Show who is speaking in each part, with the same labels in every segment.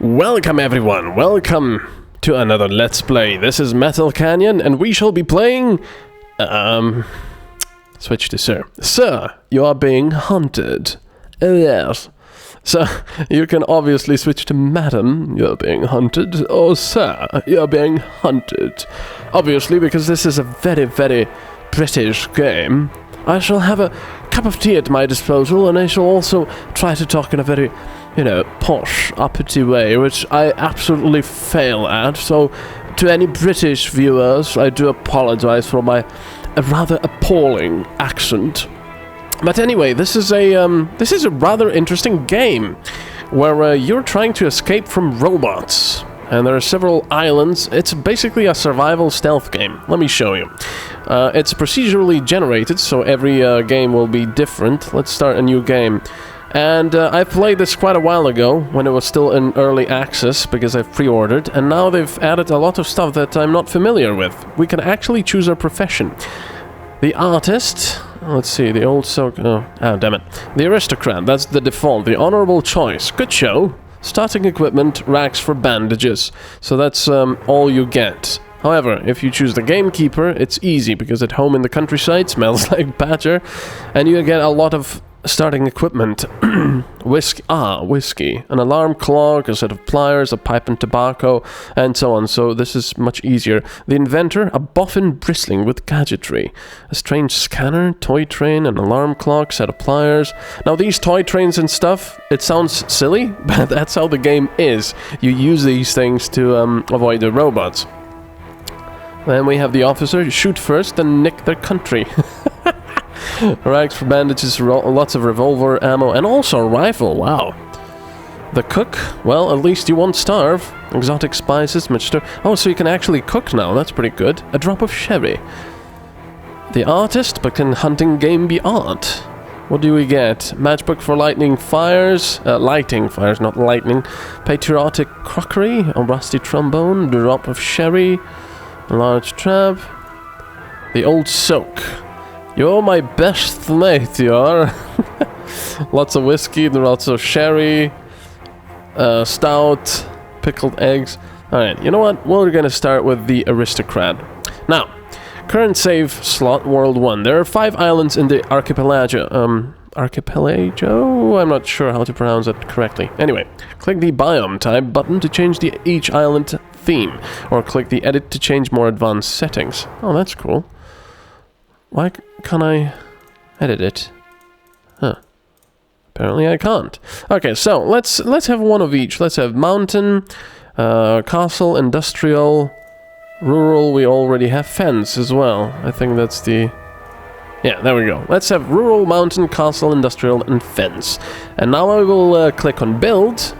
Speaker 1: Welcome everyone, welcome to another Let's Play. This is MetalCanyon and we shall be playing... Switch to Sir. Sir, you are being hunted. Oh yes. So, you can obviously switch to Madam, you're being hunted, or Sir, you're being hunted. Obviously, because this is a very, very British game, I shall have a cup of tea at my disposal, and I shall also try to talk in a very, you know, posh, uppity way, which I absolutely fail at. So, to any British viewers, I do apologize for my rather appalling accent. But anyway, this is a rather interesting game, where you're trying to escape from robots. And there are several islands. It's basically a survival stealth game. Let me show you. It's procedurally generated, so every game will be different. Let's start a new game. And I played this quite a while ago, when it was still in early access, because I've pre-ordered, and now they've added a lot of stuff that I'm not familiar with. We can actually choose our profession. The artist... Let's see, the old soak... Oh, damn it. The aristocrat, that's the default. The honorable choice. Good show. Starting equipment, racks for bandages. So that's all you get. However, if you choose the gamekeeper, it's easy, because at home in the countryside smells like badger, and you get a lot of starting equipment. Whiskey. An alarm clock, a set of pliers, a pipe and tobacco, and so on. So this is much easier. The inventor, a boffin bristling with gadgetry. A strange scanner, toy train, an alarm clock, set of pliers. Now these toy trains and stuff, it sounds silly, but that's how the game is. You use these things to avoid the robots. Then we have the officer, shoot first, then nick their country. Racks for bandages, lots of revolver ammo, and also a rifle, wow. The cook, well, at least you won't starve. Exotic spices, much stuff. Oh, so you can actually cook now, that's pretty good. A drop of sherry. The artist, but can hunting game be art? What do we get? Matchbook for lighting fires, not lightning. Patriotic crockery, a rusty trombone, drop of sherry, a large trap. The old soak. You're my best mate, you are. Lots of whiskey, lots of sherry, stout, pickled eggs. Alright, you know what? We're gonna start with the aristocrat. Now, current save slot, World 1. There are 5 islands in the archipelago. Archipelago? I'm not sure how to pronounce it correctly. Anyway, click the biome type button to change each island theme, or click the edit to change more advanced settings. Oh, that's cool. Why can't I edit it? Huh. Apparently I can't. Okay, so let's have one of each. Let's have mountain, castle, industrial, rural. We already have fence as well. I think that's the... Yeah, there we go. Let's have rural, mountain, castle, industrial, and fence. And now I will click on build,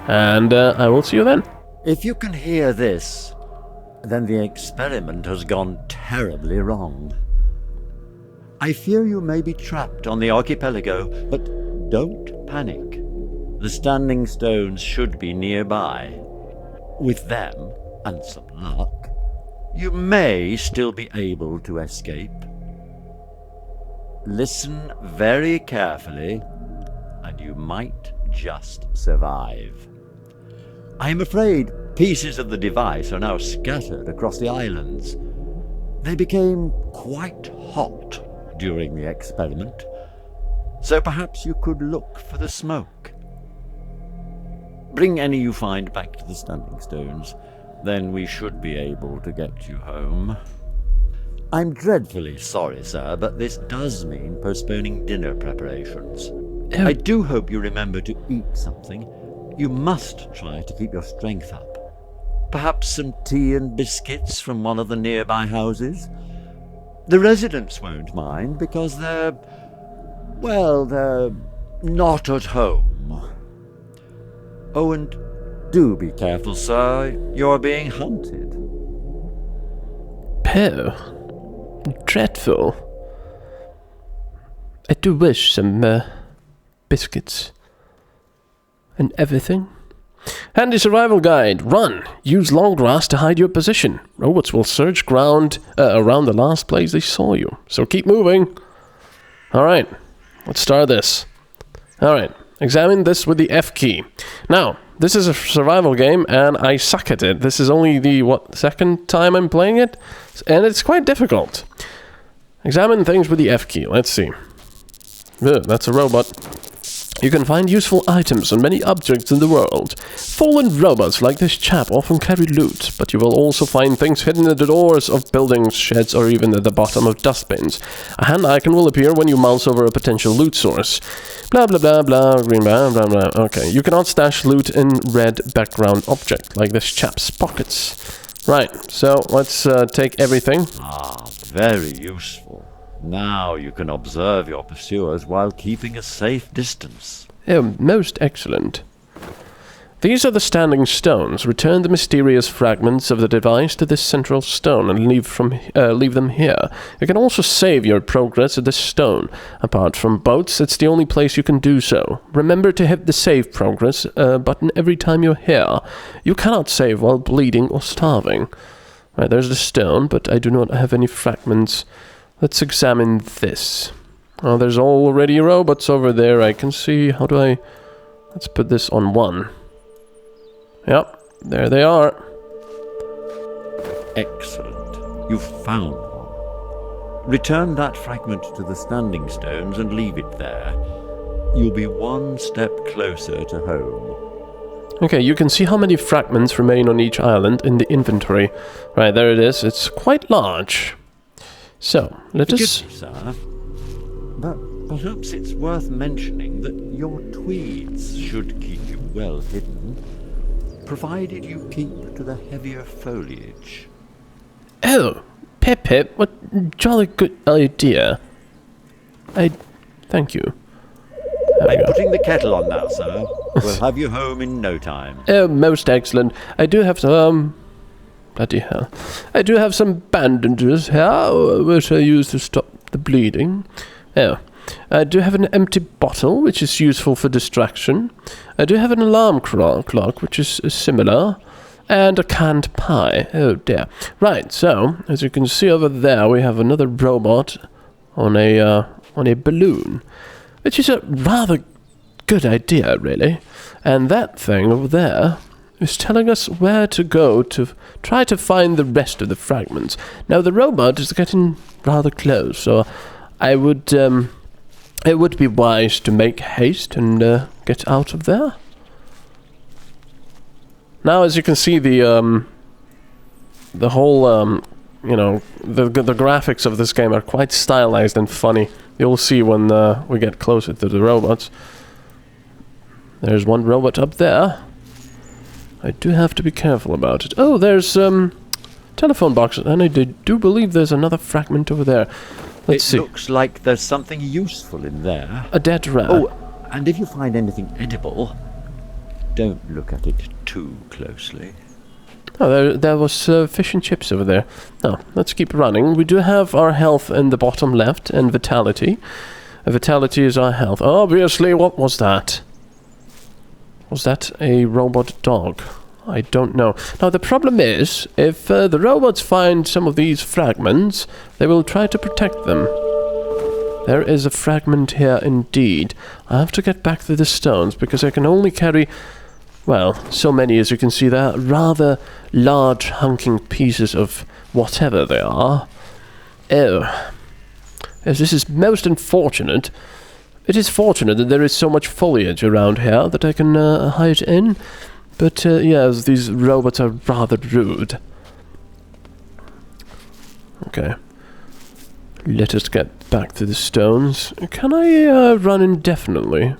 Speaker 1: and I will see you then.
Speaker 2: If you can hear this, then the experiment has gone terribly wrong. I fear you may be trapped on the archipelago, but don't panic. The standing stones should be nearby. With them, and some luck, you may still be able to escape. Listen very carefully, and you might just survive. I am afraid pieces of the device are now scattered across the islands. They became quite hot during the experiment, so perhaps you could look for the smoke. Bring any you find back to the standing stones, then we should be able to get you home. I'm dreadfully sorry, sir, but this does mean postponing dinner preparations.
Speaker 1: Oh.
Speaker 2: I do hope you remember to eat something. You must try to keep your strength up. Perhaps some tea and biscuits from one of the nearby houses? The residents won't mind, because they're not at home. Oh, and do be careful, sir. You're being hunted.
Speaker 1: Oh, dreadful. I do wish some biscuits and everything. Handy survival guide. Run. Use long grass to hide your position. Robots will search ground around the last place they saw you. So keep moving. Alright. Let's start this. Alright. Examine this with the F key. Now, this is a survival game, and I suck at it. This is only the, second time I'm playing it? And it's quite difficult. Examine things with the F key. Let's see. Ugh, that's a robot. You can find useful items and many objects in the world. Fallen robots like this chap often carry loot, but you will also find things hidden at the doors of buildings, sheds, or even at the bottom of dustbins. A hand icon will appear when you mouse over a potential loot source. Blah blah blah blah, green blah blah blah. Okay, you cannot stash loot in red background object, like this chap's pockets. Right, so let's take everything.
Speaker 2: Ah, very useful. Now you can observe your pursuers while keeping a safe distance.
Speaker 1: Oh, most excellent. These are the standing stones. Return the mysterious fragments of the device to this central stone and leave them here. You can also save your progress at this stone. Apart from boats, it's the only place you can do so. Remember to hit the save progress button every time you're here. You cannot save while bleeding or starving. Right, there's the stone, but I do not have any fragments. Let's examine this. Oh, there's already robots over there. I can see. How do I... Let's put this on 1. Yep, there they are.
Speaker 2: Excellent. You've found one. Return that fragment to the standing stones and leave it there. You'll be one step closer to home.
Speaker 1: Okay, you can see how many fragments remain on each island in the inventory. Right, there it is. It's quite large. So, let us...
Speaker 2: Forgive me, sir, but perhaps it's worth mentioning that your tweeds should keep you well hidden, provided you keep to the heavier foliage.
Speaker 1: Oh, Pip Pip, what jolly good idea. Thank you.
Speaker 2: I'm putting the kettle on now, sir. We'll have you home in no time.
Speaker 1: Oh, most excellent. I do have some... Bloody hell. I do have some bandages here, which I use to stop the bleeding. Oh. I do have an empty bottle, which is useful for distraction. I do have an alarm clock, which is similar. And a canned pie. Oh dear. Right, so, as you can see over there, we have another robot on a balloon. Which is a rather good idea, really. And that thing over there is telling us where to go to try to find the rest of the fragments. Now, the robot is getting rather close, so I would, it would be wise to make haste and get out of there. Now, as you can see, the whole, you know, the graphics of this game are quite stylized and funny. You'll see when we get closer to the robots. There's one robot up there. I do have to be careful about it. Oh, there's telephone boxes, and I do believe there's another fragment over there. Let's see.
Speaker 2: It looks like there's something useful in there.
Speaker 1: A dead rat.
Speaker 2: Oh, and if you find anything edible, don't look at it too closely.
Speaker 1: Oh, there was fish and chips over there. Now, let's keep running. We do have our health in the bottom left, and vitality. Vitality is our health. Obviously, what was that? Was that a robot dog? I don't know. Now, the problem is, if the robots find some of these fragments, they will try to protect them. There is a fragment here indeed. I have to get back to the stones, because I can only carry, well, so many as you can see. They're rather large, hunking pieces of whatever they are. Oh. As this is most unfortunate. It is fortunate that there is so much foliage around here that I can hide in. But, yes, these robots are rather rude. Okay. Let us get back to the stones. Can I run indefinitely?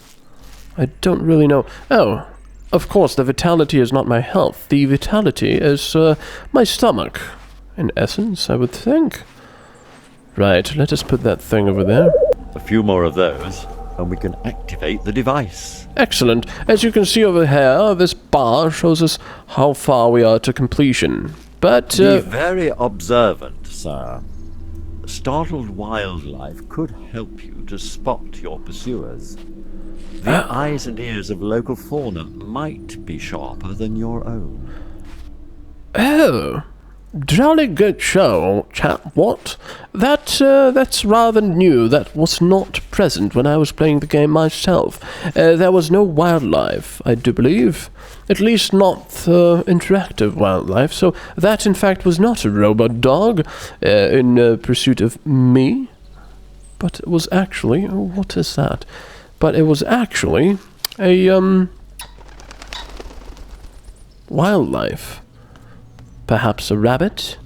Speaker 1: I don't really know. Oh, of course, the vitality is not my health. The vitality is my stomach, in essence, I would think. Right, let us put that thing over there.
Speaker 2: A few more of those, and we can activate the device.
Speaker 1: Excellent. As you can see over here, this bar shows us how far we are to completion. But,
Speaker 2: Be very observant, sir. Startled wildlife could help you to spot your pursuers. The eyes and ears of local fauna might be sharper than your own.
Speaker 1: Oh, Jolly good show, chap. What? That's rather new. That was not present when I was playing the game myself. There was no wildlife, I do believe. At least not interactive wildlife. So that, in fact, was not a robot dog in pursuit of me. But it was actually... Oh, what is that? But it was actually a, wildlife. Perhaps a rabbit?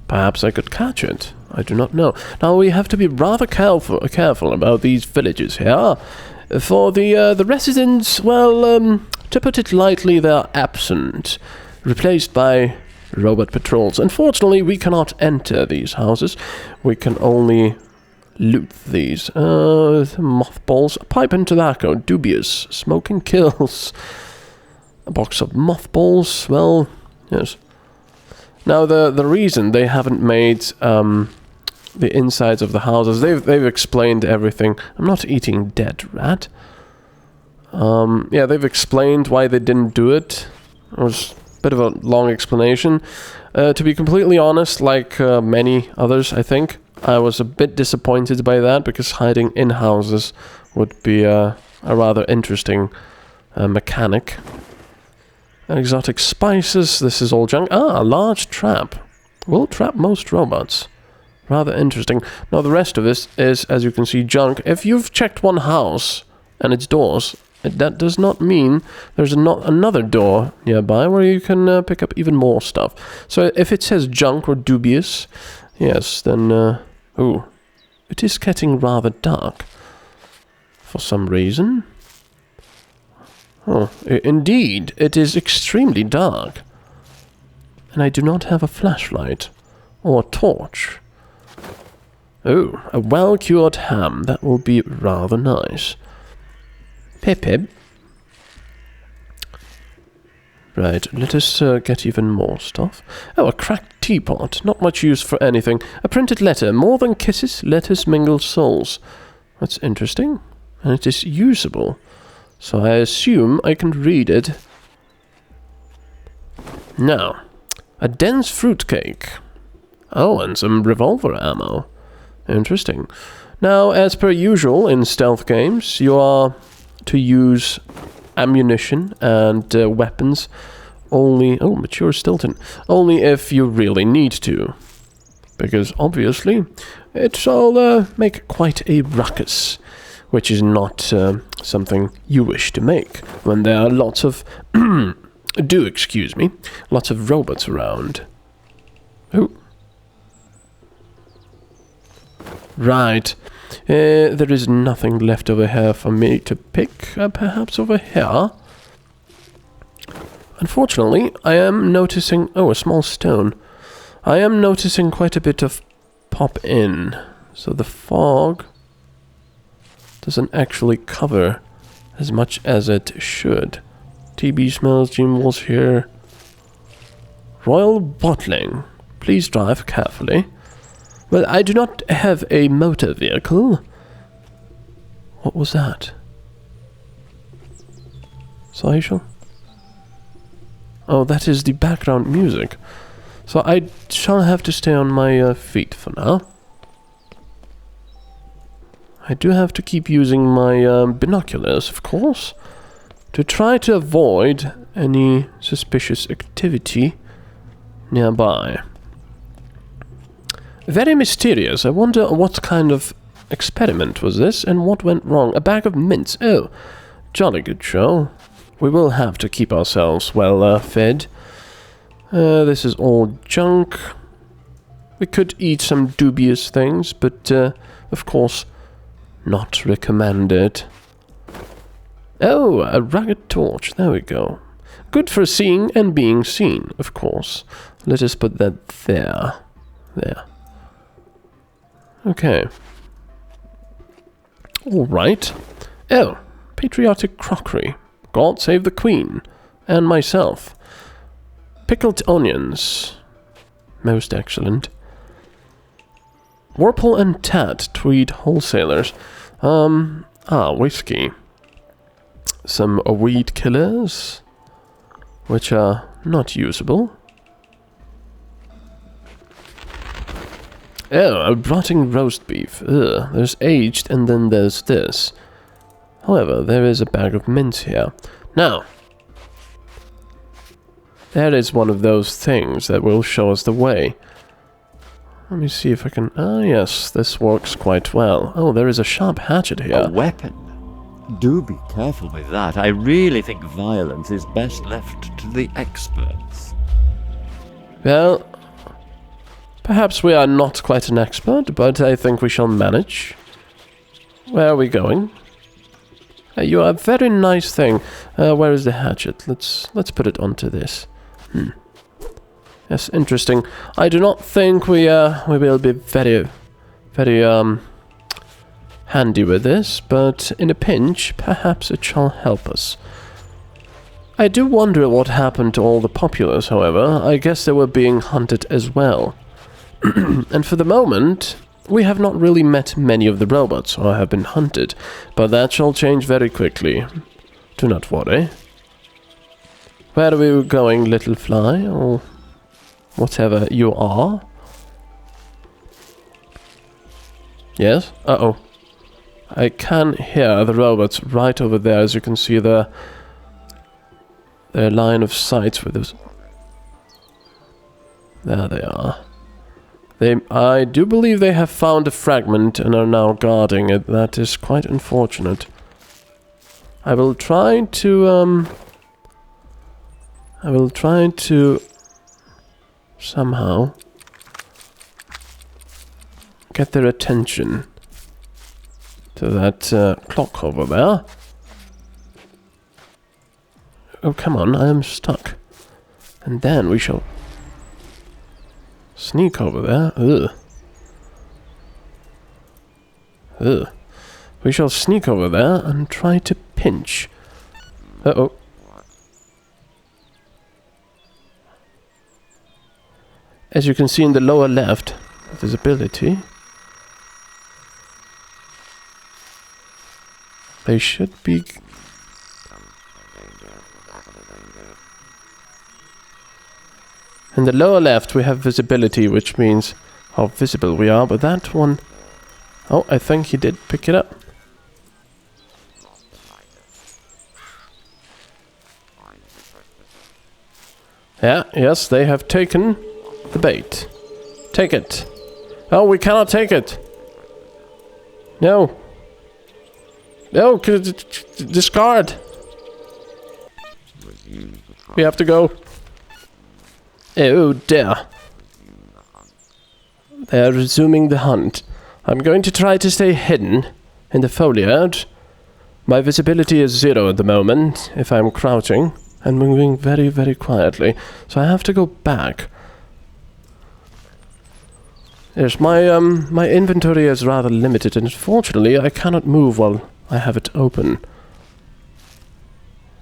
Speaker 1: Perhaps I could catch it. I do not know. Now, we have to be rather careful about these villages here. For the residents, well, to put it lightly, they're absent. Replaced by robot patrols. Unfortunately, we cannot enter these houses. We can only loot these. Mothballs, pipe and tobacco, dubious. Smoking kills. A box of mothballs, well, yes. Now, the reason they haven't made the insides of the houses, they've explained everything. I'm not eating dead rat. Yeah, they've explained why they didn't do it. It was a bit of a long explanation. To be completely honest, like many others, I think, I was a bit disappointed by that, because hiding in houses would be a rather interesting mechanic. Exotic spices, this is all junk. Ah, a large trap. Will trap most robots. Rather interesting. Now the rest of this is, as you can see, junk. If you've checked one house and its doors, that does not mean there's another door nearby where you can pick up even more stuff. So if it says junk or dubious, yes, then... ooh, it is getting rather dark. For some reason. Oh, indeed, it is extremely dark. And I do not have a flashlight or a torch. Oh, a well-cured ham. That will be rather nice. Pip. Right, let us get even more stuff. Oh, a cracked teapot. Not much use for anything. A printed letter. More than kisses, letters mingle souls. That's interesting. And it is usable. So I assume I can read it. Now, a dense fruitcake. Oh, and some revolver ammo. Interesting. Now, as per usual in stealth games, you are to use ammunition and weapons only... Oh, mature Stilton. Only if you really need to. Because, obviously, it'll make quite a ruckus. Which is not something you wish to make when there are lots of... excuse me. Lots of robots around. Oh. Right. There is nothing left over here for me to pick. Perhaps over here? Unfortunately, I am noticing... Oh, a small stone. I am noticing quite a bit of pop-in. So the fog... doesn't actually cover as much as it should. TB smells, Jim was here. Royal bottling. Please drive carefully. Well, I do not have a motor vehicle. What was that? Saisha? Oh, that is the background music. So I shall have to stay on my feet for now. I do have to keep using my binoculars, of course, to try to avoid any suspicious activity nearby. Very mysterious. I wonder what kind of experiment was this and what went wrong. A bag of mints. Oh, jolly good show. We will have to keep ourselves well fed. This is all junk. We could eat some dubious things, but of course... not recommended. Oh, a rugged torch. There we go. Good for seeing and being seen, of course. Let us put that there. There. Okay. All right. Oh, patriotic crockery. God save the Queen. And myself. Pickled onions. Most excellent. Warple and Tat, Tweed wholesalers. Whiskey. Some weed killers, which are not usable. Oh, a rotting roast beef. Ugh, there's aged and then there's this. However, there is a bag of mince here. Now, that is one of those things that will show us the way. Let me see if I can... Ah, yes, this works quite well. Oh, there is a sharp hatchet here.
Speaker 2: A weapon? Do be careful with that. I really think violence is best left to the experts.
Speaker 1: Well, perhaps we are not quite an expert, but I think we shall manage. Where are we going? You are a very nice thing. Where is the hatchet? Let's put it onto this. Yes, interesting. I do not think we will be very handy with this, but in a pinch, perhaps it shall help us. I do wonder what happened to all the populace, however. I guess they were being hunted as well. And for the moment, we have not really met many of the robots or have been hunted, but that shall change very quickly. Do not worry. Where are we going, little fly, or whatever you are? Yes? Uh-oh. I can hear the robots right over there, as you can see their line of sight with us. There they are. I do believe they have found a fragment and are now guarding it. That is quite unfortunate. I will try to somehow get their attention to that clock over there. Oh, come on, I am stuck. And then we shall sneak over there. Ugh. Ugh. We shall sneak over there and try to pinch. Uh-oh. As you can see in the lower left, visibility, they should be... In the lower left we have visibility, which means how visible we are, but that one... Oh, I think he did pick it up. Yeah, yes, they have taken the bait. Take it. Oh, we cannot take it. No. No, discard. We have to go. Oh dear. They are resuming the hunt. I'm going to try to stay hidden in the foliage. My visibility is 0 at the moment if I'm crouching and moving very, very quietly. So I have to go back. Yes, my inventory is rather limited, and unfortunately I cannot move while I have it open.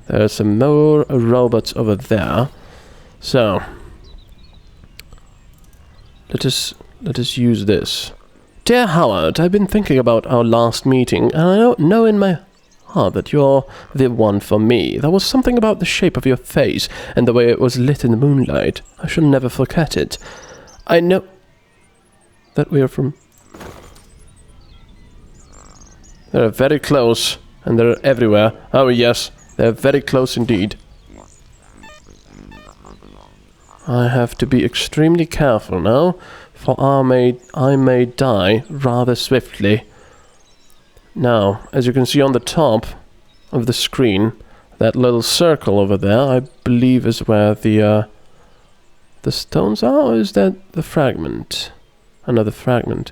Speaker 1: There are some more robots over there. So let us use this. Dear Howard, I've been thinking about our last meeting, and I know in my heart that you're the one for me. There was something about the shape of your face and the way it was lit in the moonlight. I shall never forget it. I know that we are from... They're very close, and they're everywhere. Oh yes, they're very close indeed. I have to be extremely careful now, for I may die rather swiftly. Now, as you can see on the top of the screen, that little circle over there, I believe is where the stones are, or is that the fragment? Another fragment.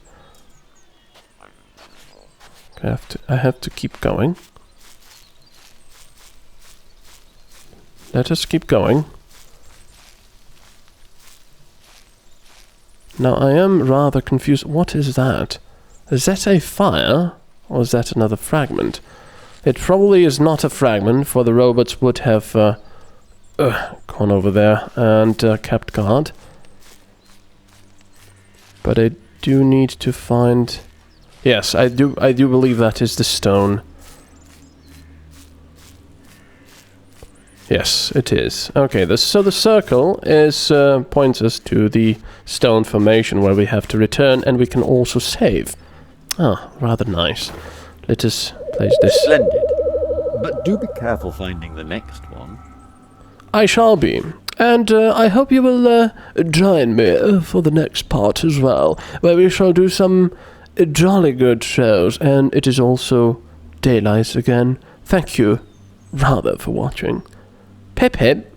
Speaker 1: I have to keep going. Let us keep going. Now I am rather confused. What is that? Is that a fire? Or is that another fragment? It probably is not a fragment, for the robots would have gone over there and kept guard. But I do need to find... Yes, I do believe that is the stone. Yes, it is. Okay, so the circle is points us to the stone formation where we have to return, and we can also save. Ah, rather nice. Let us place this.
Speaker 2: Splendid. But do be careful finding the next one.
Speaker 1: I shall be. And I hope you will join me for the next part as well, where we shall do some jolly good shows, and it is also daylight again. Thank you, rather, for watching. Pip pip.